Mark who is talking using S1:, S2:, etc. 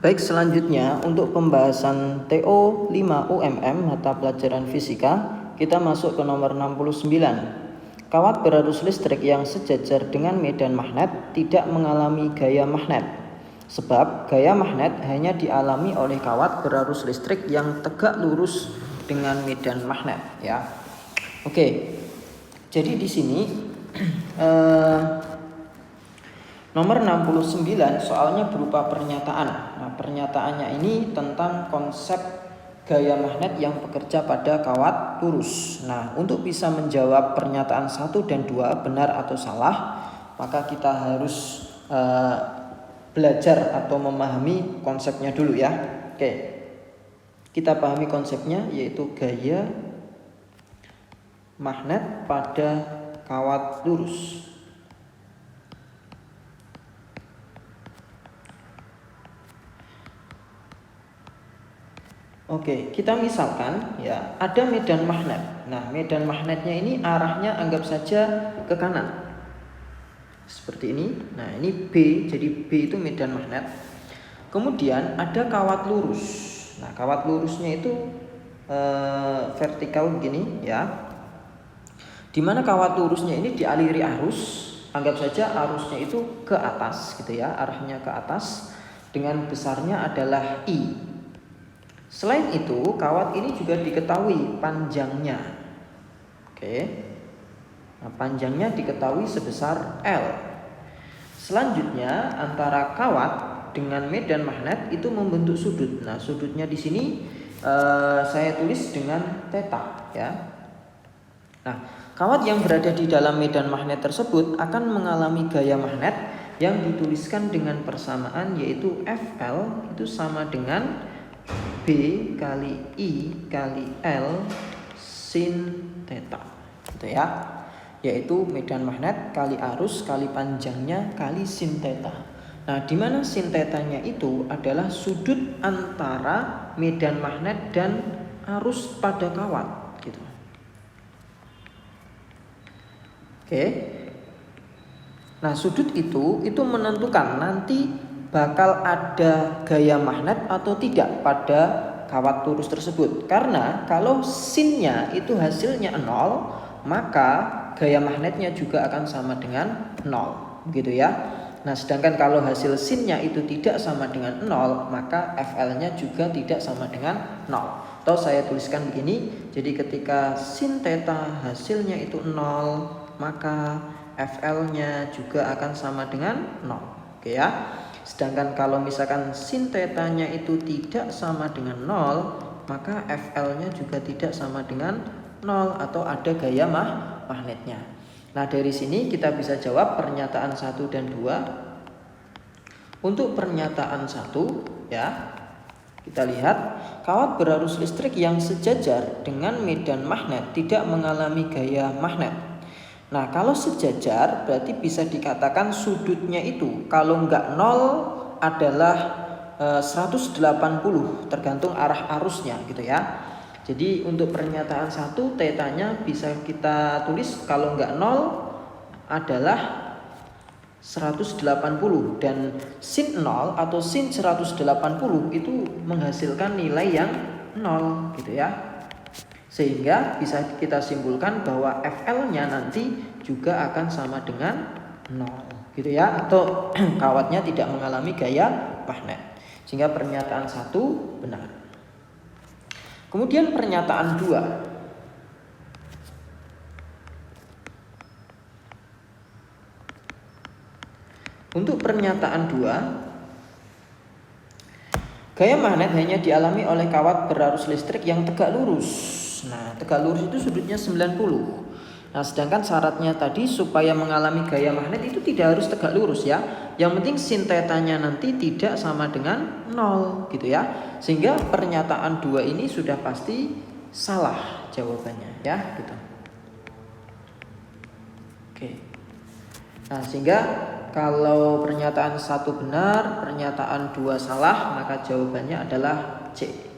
S1: Baik, selanjutnya untuk pembahasan TO 5 UMM mata pelajaran fisika, kita masuk ke nomor 69. Kawat berarus listrik yang sejajar dengan medan magnet tidak mengalami gaya magnet. Sebab gaya magnet hanya dialami oleh kawat berarus listrik yang tegak lurus dengan medan magnet, ya. Oke. Jadi di sini nomor 69 soalnya berupa pernyataan. Nah, pernyataannya ini tentang konsep gaya magnet yang bekerja pada kawat lurus. Nah, untuk bisa menjawab pernyataan 1 dan 2 benar atau salah, maka kita harus belajar atau memahami konsepnya dulu, ya. Oke. Kita pahami konsepnya, yaitu gaya magnet pada kawat lurus. Oke, kita misalkan ya ada medan magnet. Nah, medan magnetnya ini arahnya anggap saja ke kanan. Seperti ini. Nah, ini B, jadi B itu medan magnet. Kemudian ada kawat lurus. Nah, kawat lurusnya itu vertikal begini, ya. Dimana kawat lurusnya ini dialiri arus. Anggap saja arusnya itu ke atas gitu ya, arahnya ke atas dengan besarnya adalah I. Selain itu, kawat ini juga diketahui panjangnya. Oke. Nah, panjangnya diketahui sebesar L. Selanjutnya, antara kawat dengan medan magnet itu membentuk sudut. Nah, sudutnya di sini saya tulis dengan theta, ya. Nah, kawat yang berada di dalam medan magnet tersebut akan mengalami gaya magnet yang dituliskan dengan persamaan, yaitu Fl itu sama dengan B kali I kali L sin theta, gitu ya. Yaitu medan magnet kali arus kali panjangnya kali sin theta. Nah, di mana sin theta-nya itu adalah sudut antara medan magnet dan arus pada kawat, gitu. Oke. Nah, sudut itu menentukan nanti bakal ada gaya magnet atau tidak pada kawat lurus tersebut. Karena kalau sinnya itu hasilnya 0, maka gaya magnetnya juga akan sama dengan 0, gitu ya. Nah, sedangkan kalau hasil sinnya itu tidak sama dengan 0, maka FL-nya juga tidak sama dengan 0. Atau saya tuliskan begini, jadi ketika sin theta hasilnya itu 0, maka FL-nya juga akan sama dengan 0. Oke ya. Sedangkan kalau misalkan sin theta-nya itu tidak sama dengan 0, maka FL-nya juga tidak sama dengan 0 atau ada gaya magnetnya. Nah, dari sini kita bisa jawab pernyataan 1 dan 2. Untuk pernyataan 1, ya, kita lihat kawat berarus listrik yang sejajar dengan medan magnet tidak mengalami gaya magnet. Nah, kalau sejajar berarti bisa dikatakan sudutnya itu kalau enggak 0 adalah 180, tergantung arah arusnya, gitu ya. Jadi untuk pernyataan 1, theta-nya bisa kita tulis kalau enggak 0 adalah 180, dan sin 0 atau sin 180 itu menghasilkan nilai yang 0, gitu ya. Sehingga bisa kita simpulkan bahwa FL-nya nanti juga akan sama dengan 0, gitu ya. Atau kawatnya tidak mengalami gaya magnet. Sehingga pernyataan 1 benar. Kemudian pernyataan 2. Untuk pernyataan 2, gaya magnet hanya dialami oleh kawat berarus listrik yang tegak lurus. Nah, tegak lurus itu sudutnya 90. Nah, sedangkan syaratnya tadi supaya mengalami gaya magnet itu tidak harus tegak lurus, ya. Yang penting sin theta-nya nanti tidak sama dengan 0, gitu ya. Sehingga pernyataan 2 ini sudah pasti salah jawabannya, ya, gitu. Oke. Nah, sehingga kalau pernyataan 1 benar, pernyataan 2 salah, maka jawabannya adalah C.